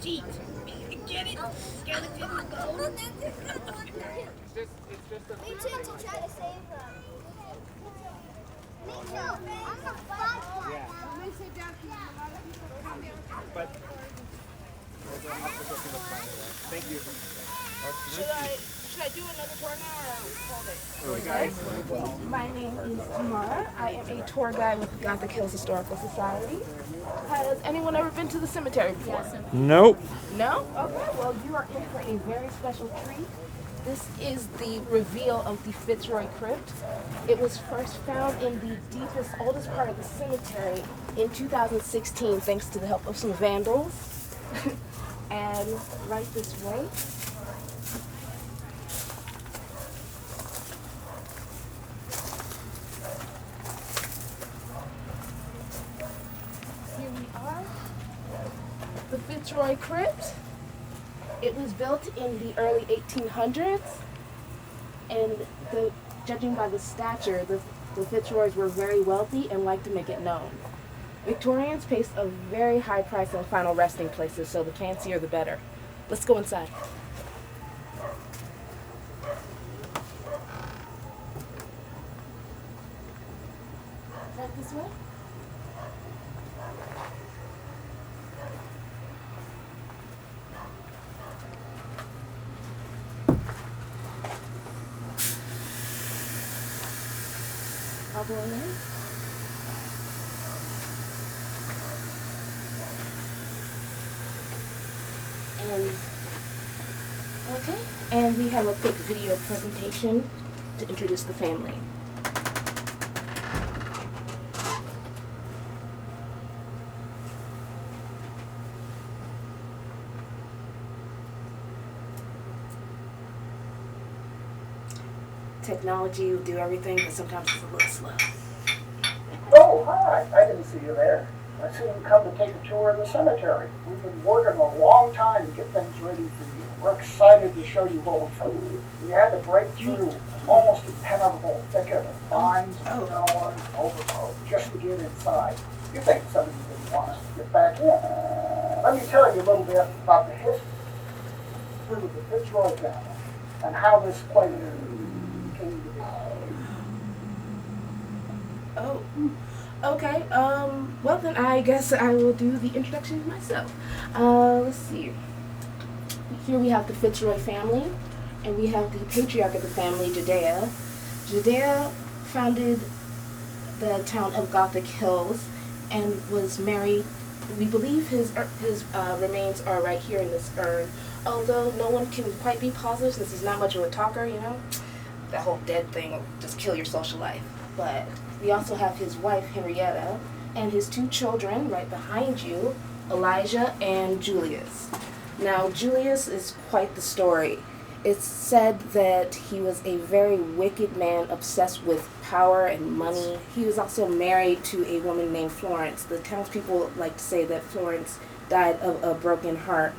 cheat. Get it? Skeleton bone. Me too, to try to save them. Me too. I'm the fun one. Yeah. But thank you. Should I do another tour now or hold it? My name is Sylmar. I am a tour guide with the Gothic Hills Historical Society. Has anyone ever been to the cemetery before? Nope. No? Okay, well you are in for a very special treat. This is the reveal of the Fitzroy Crypt. It was first found in the deepest, oldest part of the cemetery in 2016 thanks to the help of some vandals. And right this way. Here we are. The Fitzroy Crypt. It was built in the early 1800s, and judging by the stature, the Fitzroys were very wealthy and liked to make it known. Victorians placed a very high price on final resting places, so the fancier the better. Let's go inside. Right this way? I'll go in there. And we have a quick video presentation to introduce the family. Technology will do everything, but sometimes it's a little slow. Oh, hi. I didn't see you there. I see you come to take a tour of the cemetery. We've been working a long time to get things ready for you. We're excited to show you what we've done. We had to break through almost impenetrable thicket of vines and thorns and overgrowth just to get inside. You think some of you didn't want us to get back in. Let me tell you a little bit about the history of the Fitzroy family and how this place came to be. Oh, okay. Well then I guess I will do the introduction myself. Let's see. Here we have the Fitzroy family, and we have the patriarch of the family, Judea. Judea founded the town of Gothic Hills and was married. We believe his remains are right here in this urn, although no one can quite be positive since he's not much of a talker, you know? That whole dead thing will just kill your social life. But we also have his wife, Henrietta, and his two children right behind you, Elijah and Julius. Now, Julius is quite the story. It's said that he was a very wicked man obsessed with power and money. He was also married to a woman named Florence. The townspeople like to say that Florence died of a broken heart,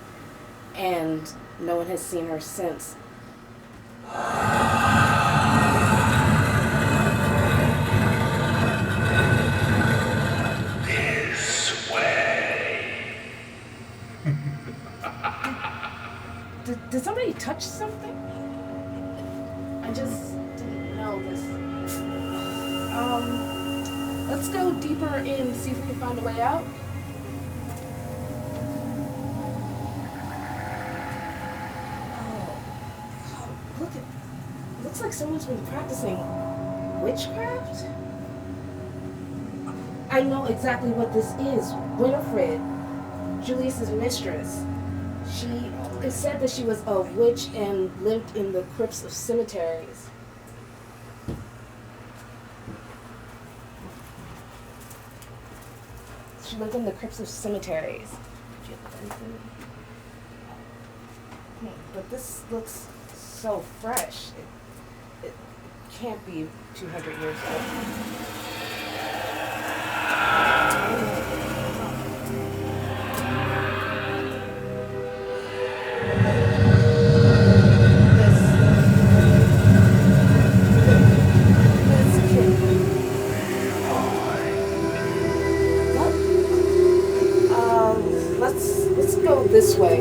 and no one has seen her since. Did somebody touch something? I just didn't know this. Let's go deeper in, see if we can find a way out. Oh, look at, it looks like someone's been practicing witchcraft. I know exactly what this is. Winifred, Julius's mistress. It said that she was a witch and lived in the crypts of cemeteries. She lived in the crypts of cemeteries. But this looks so fresh. It can't be 200 years old. Let's go this way.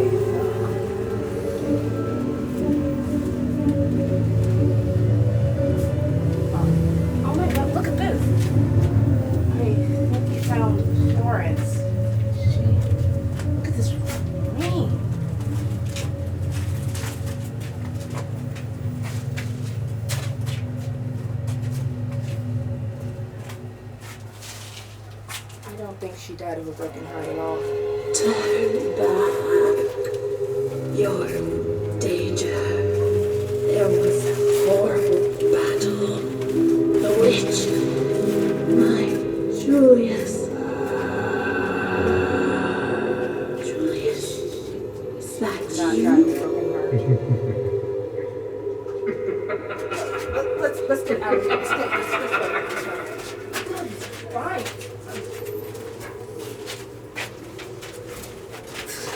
she died of a broken heart at all. Turn back your danger. There was a horrible battle. The witch, my Julius. Julius, is that Not you? died of a broken heart. Let's get out of here. Let's get this way. Fine.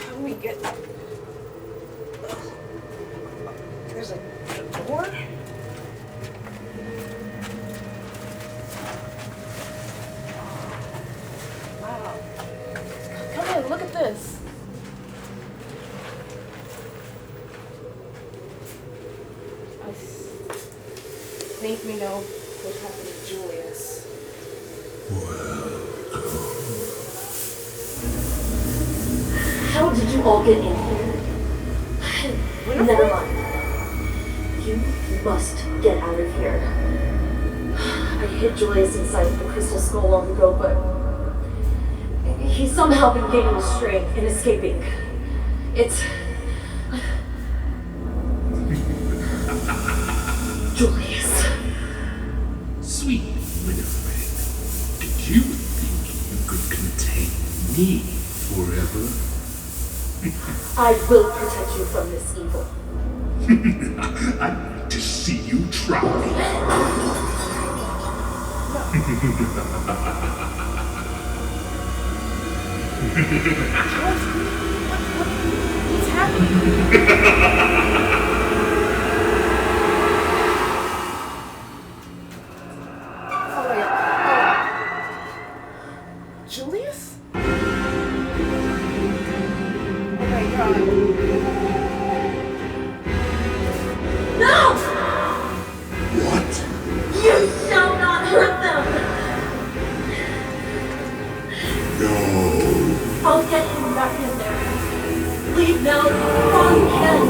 How do we get? There's a door. Wow. Come in. Look at this. I think we know what happened to Julius. How did you all get in here? Never mind. You must get out of here. I hid Julius inside the crystal skull long ago, but he's somehow been gaining strength and escaping. It's... Julius. Sweet Winifred, did you think you could contain me forever? I will protect you from this evil. I'd like to see you try. What's happening? Oh, wait. Julius? Oh my god. No! What? You shall not hurt them! No. I'll get him back in there. Leave now while you can.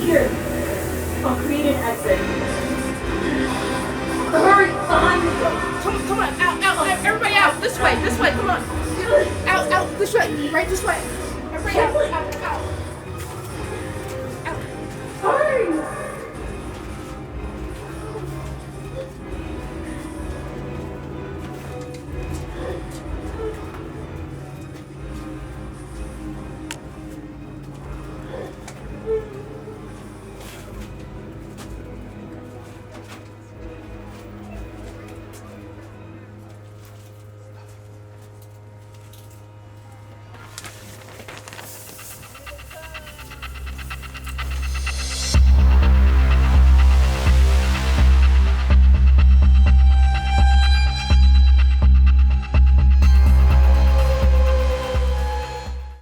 Here, I'll create an exit. Hurry, behind you. Come on, out, everybody out, this way, come on. Out, this way, right this way. Everybody out.